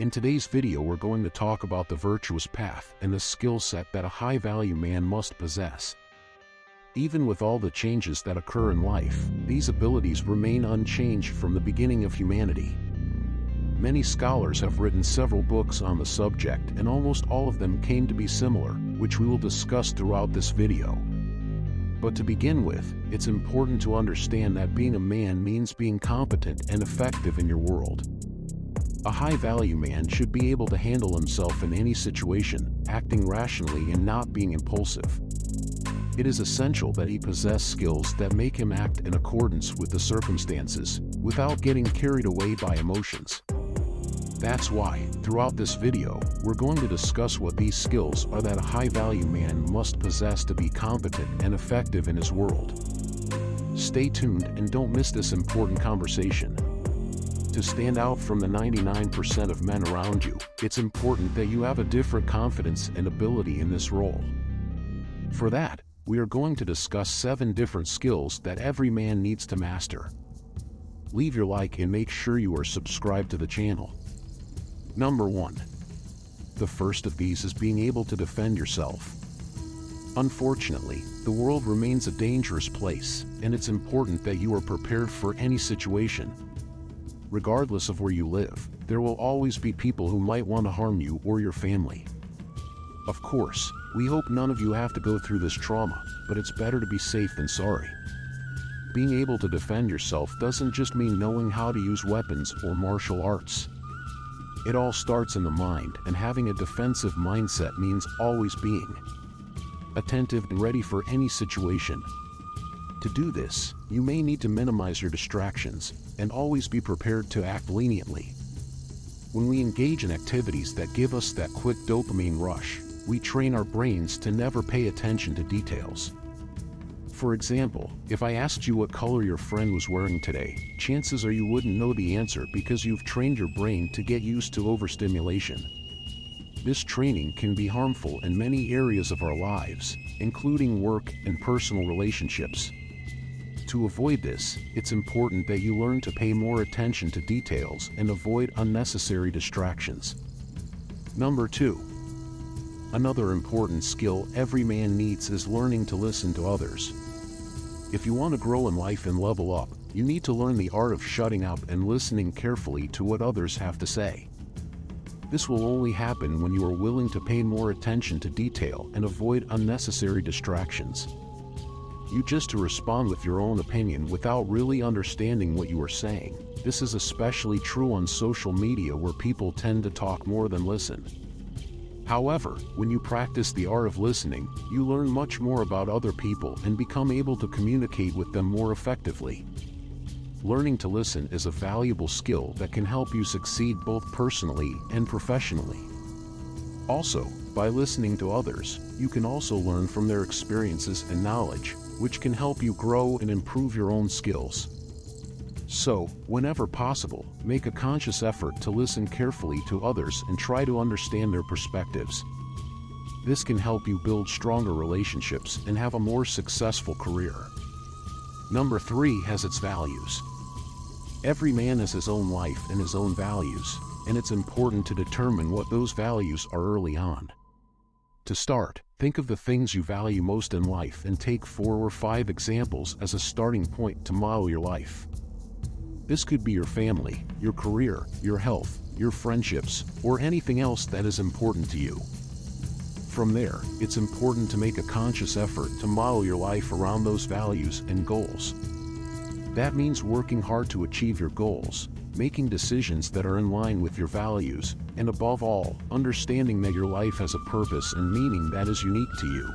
In today's video, we're going to talk about the virtuous path and the skill set that a high-value man must possess. Even with all the changes that occur in life, these abilities remain unchanged from the beginning of humanity. Many scholars have written several books on the subject, and almost all of them came to be similar, which we will discuss throughout this video. But to begin with, it's important to understand that being a man means being competent and effective in your world. A high-value man should be able to handle himself in any situation, acting rationally and not being impulsive. It is essential that he possess skills that make him act in accordance with the circumstances, without getting carried away by emotions. That's why, throughout this video, we're going to discuss what these skills are that a high-value man must possess to be competent and effective in his world. Stay tuned and don't miss this important conversation. To stand out from the 99% of men around you, it's important that you have a different confidence and ability in this role. For that, we are going to discuss 7 different skills that every man needs to master. Leave your like and make sure you are subscribed to the channel. Number 1. The first of these is being able to defend yourself. Unfortunately, the world remains a dangerous place, and it's important that you are prepared for any situation. Regardless of where you live, there will always be people who might want to harm you or your family. Of course, we hope none of you have to go through this trauma, but it's better to be safe than sorry. Being able to defend yourself doesn't just mean knowing how to use weapons or martial arts. It all starts in the mind, and having a defensive mindset means always being attentive and ready for any situation. To do this, you may need to minimize your distractions, and always be prepared to act leniently. When we engage in activities that give us that quick dopamine rush, we train our brains to never pay attention to details. For example, if I asked you what color your friend was wearing today, chances are you wouldn't know the answer because you've trained your brain to get used to overstimulation. This training can be harmful in many areas of our lives, including work and personal relationships. To avoid this, it's important that you learn to pay more attention to details and avoid unnecessary distractions. Number 2. Another important skill every man needs is learning to listen to others. If you want to grow in life and level up, you need to learn the art of shutting up and listening carefully to what others have to say. This will only happen when you are willing to pay more attention to detail and avoid unnecessary distractions. You just to respond with your own opinion without really understanding what you are saying. This is especially true on social media, where people tend to talk more than listen. However, when you practice the art of listening, you learn much more about other people and become able to communicate with them more effectively. Learning to listen is a valuable skill that can help you succeed both personally and professionally. Also, by listening to others, you can also learn from their experiences and knowledge, which can help you grow and improve your own skills. So, whenever possible, make a conscious effort to listen carefully to others and try to understand their perspectives. This can help you build stronger relationships and have a more successful career. Number 3 has its values. Every man has his own life and his own values, and it's important to determine what those values are early on. To start, think of the things you value most in life and take 4 or 5 examples as a starting point to model your life. This could be your family, your career, your health, your friendships, or anything else that is important to you. From there, it's important to make a conscious effort to model your life around those values and goals. That means working hard to achieve your goals, making decisions that are in line with your values, and above all, understanding that your life has a purpose and meaning that is unique to you.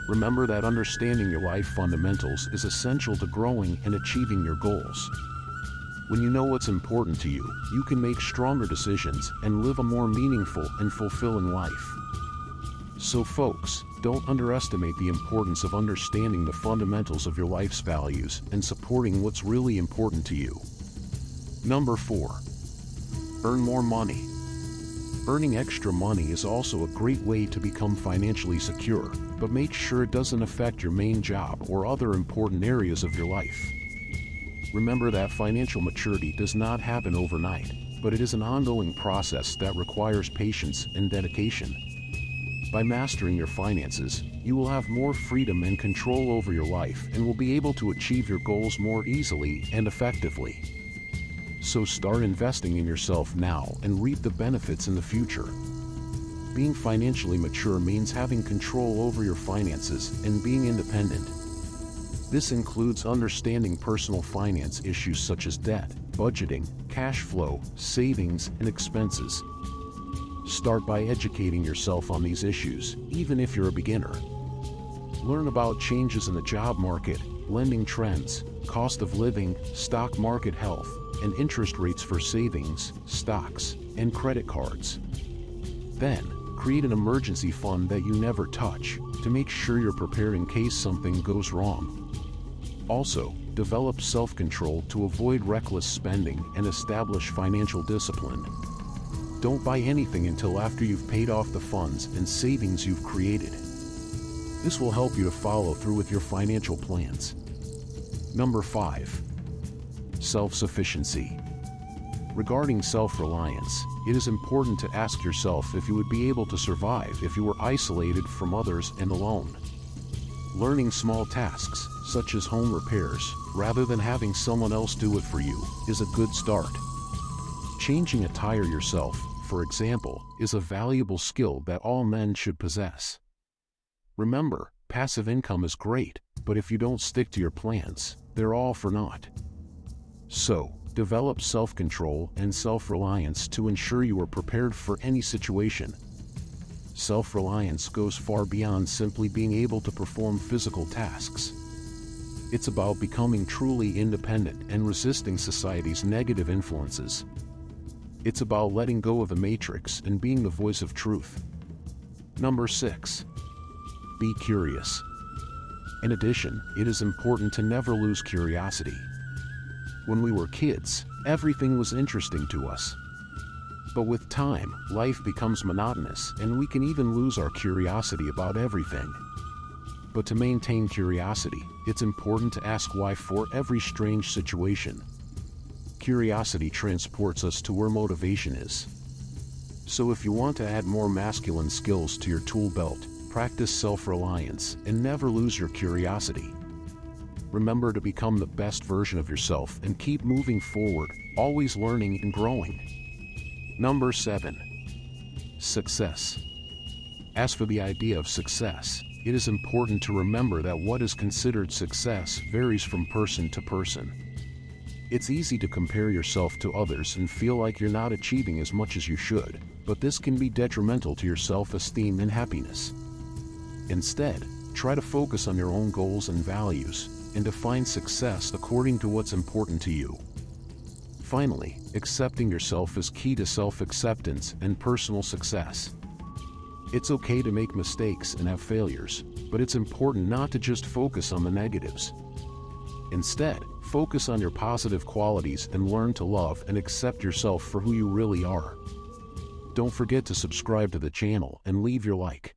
Remember that understanding your life fundamentals is essential to growing and achieving your goals. When you know what's important to you, you can make stronger decisions and live a more meaningful and fulfilling life. So folks, don't underestimate the importance of understanding the fundamentals of your life's values and supporting what's really important to you. Number 4. Earn more money. Earning extra money is also a great way to become financially secure, but make sure it doesn't affect your main job or other important areas of your life. Remember that financial maturity does not happen overnight, but it is an ongoing process that requires patience and dedication. By mastering your finances, you will have more freedom and control over your life and will be able to achieve your goals more easily and effectively. So start investing in yourself now and reap the benefits in the future. Being financially mature means having control over your finances and being independent. This includes understanding personal finance issues such as debt, budgeting, cash flow, savings, and expenses. Start by educating yourself on these issues, even if you're a beginner. Learn about changes in the job market, lending trends, cost of living, stock market health, and interest rates for savings, stocks, and credit cards. Then, create an emergency fund that you never touch, to make sure you're prepared in case something goes wrong. Also, develop self-control to avoid reckless spending and establish financial discipline. Don't buy anything until after you've paid off the funds and savings you've created. This will help you to follow through with your financial plans. Number 5. Self-sufficiency. Regarding self-reliance, it is important to ask yourself if you would be able to survive if you were isolated from others and alone. Learning small tasks, such as home repairs, rather than having someone else do it for you, is a good start. Changing a tire yourself, for example, is a valuable skill that all men should possess. Remember, passive income is great, but if you don't stick to your plans, they're all for naught. So, develop self-control and self-reliance to ensure you are prepared for any situation. Self-reliance goes far beyond simply being able to perform physical tasks. It's about becoming truly independent and resisting society's negative influences. It's about letting go of the matrix and being the voice of truth. Number 6. Be curious. In addition, it is important to never lose curiosity. When we were kids, everything was interesting to us. But with time, life becomes monotonous and we can even lose our curiosity about everything. But to maintain curiosity, it's important to ask why for every strange situation. Curiosity transports us to where motivation is. So if you want to add more masculine skills to your tool belt, practice self-reliance and never lose your curiosity. Remember to become the best version of yourself and keep moving forward, always learning and growing. Number 7. Success. As for the idea of success, it is important to remember that what is considered success varies from person to person. It's easy to compare yourself to others and feel like you're not achieving as much as you should, but this can be detrimental to your self-esteem and happiness. Instead, try to focus on your own goals and values, and define success according to what's important to you. Finally, accepting yourself is key to self-acceptance and personal success. It's okay to make mistakes and have failures, but it's important not to just focus on the negatives. Instead, focus on your positive qualities and learn to love and accept yourself for who you really are. Don't forget to subscribe to the channel and leave your like.